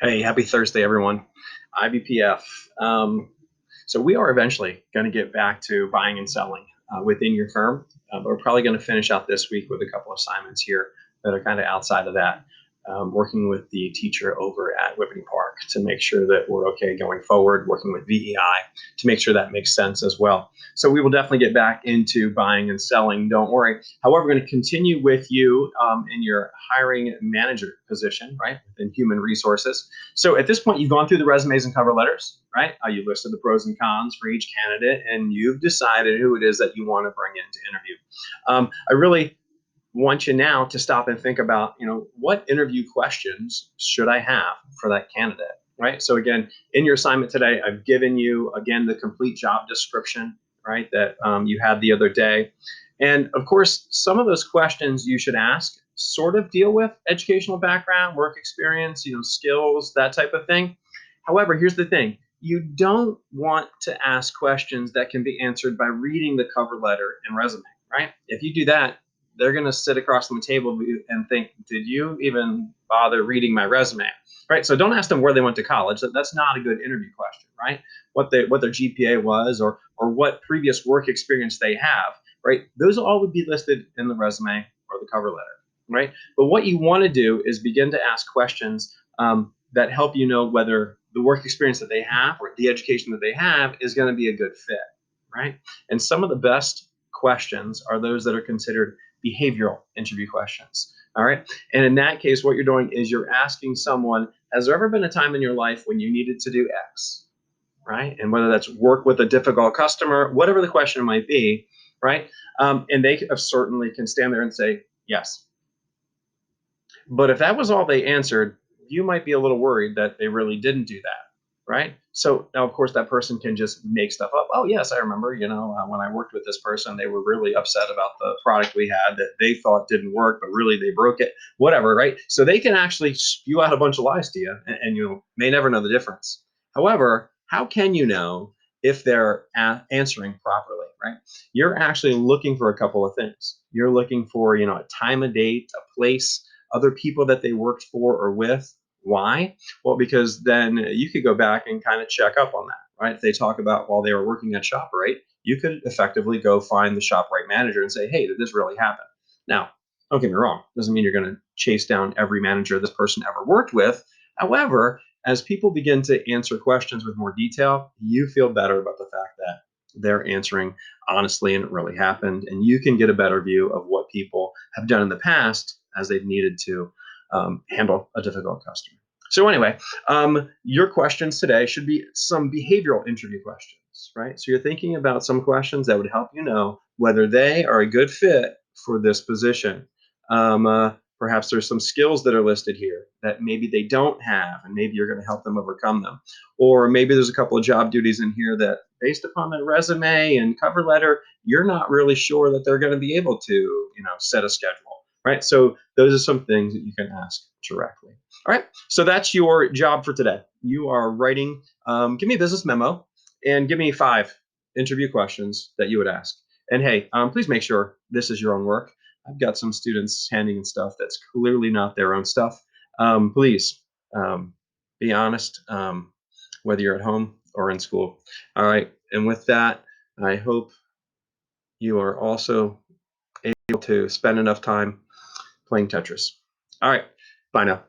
Hey, happy Thursday, everyone. IBPF. So we are eventually going to get back to buying and selling within your firm. But we're probably going to finish out this week with a couple of assignments here that are kind of outside of that. Working with the teacher over at Whippany Park to make sure that we're okay going forward, working with VEI to make sure that makes sense as well. So we will definitely get back into buying and selling, don't worry. However, we're going to continue with you in your hiring manager position, right, within human resources. So at this point, you've gone through the resumes and cover letters, right? You listed the pros and cons for each candidate, and you've decided who it is that you want to bring in to interview. I really want you now to stop and think about, what interview questions should I have for that candidate, right? So again, in your assignment today, I've given you, again, the complete job description, right, that you had the other day. And of course, some of those questions you should ask sort of deal with educational background, work experience, skills, that type of thing. However, here's the thing. You don't want to ask questions that can be answered by reading the cover letter and resume, right? If you do that, they're going to sit across from the table and think, did you even bother reading my resume? Right? So don't ask them where they went to college. That's not a good interview question, right? What their GPA was or what previous work experience they have, right? Those all would be listed in the resume or the cover letter, right? But what you want to do is begin to ask questions that help you know whether the work experience that they have or the education that they have is going to be a good fit, right? And some of the best questions are those that are considered behavioral interview questions. All right. And in that case, what you're doing is you're asking someone, has there ever been a time in your life when you needed to do X? Right. And whether that's work with a difficult customer, whatever the question might be, right. And they certainly can stand there and say, yes. But if that was all they answered, you might be a little worried that they really didn't do that, right? So now, of course, that person can just make stuff up. Oh, yes, I remember, when I worked with this person, they were really upset about the product we had that they thought didn't work, but really they broke it, whatever, right? So they can actually spew out a bunch of lies to you, and you may never know the difference. However, how can you know if they're answering properly, right? You're actually looking for a couple of things. You're looking for, a time, a date, a place, other people that they worked for or with. Why? Well, because then you could go back and kind of check up on that, right? If they talk about while they were working at ShopRite, you could effectively go find the ShopRite manager and say, hey, did this really happen? Now, don't get me wrong, doesn't mean you're going to chase down every manager this person ever worked with. However, as people begin to answer questions with more detail, you feel better about the fact that they're answering honestly and it really happened. And you can get a better view of what people have done in the past as they've needed to handle a difficult customer. So anyway, your questions today should be some behavioral interview questions, right? So you're thinking about some questions that would help you know whether they are a good fit for this position. Perhaps there's some skills that are listed here that maybe they don't have, and maybe you're going to help them overcome them. Or maybe there's a couple of job duties in here that, based upon their resume and cover letter, you're not really sure that they're going to be able to, set a schedule, right? So those are some things that you can ask directly. All right, so that's your job for today. You are writing, give me a business memo and give me 5 interview questions that you would ask. And hey, please make sure this is your own work. I've got some students handing in stuff that's clearly not their own stuff. Please be honest, whether you're at home or in school. All right, and with that, I hope you are also able to spend enough time playing Tetris. All right, bye now.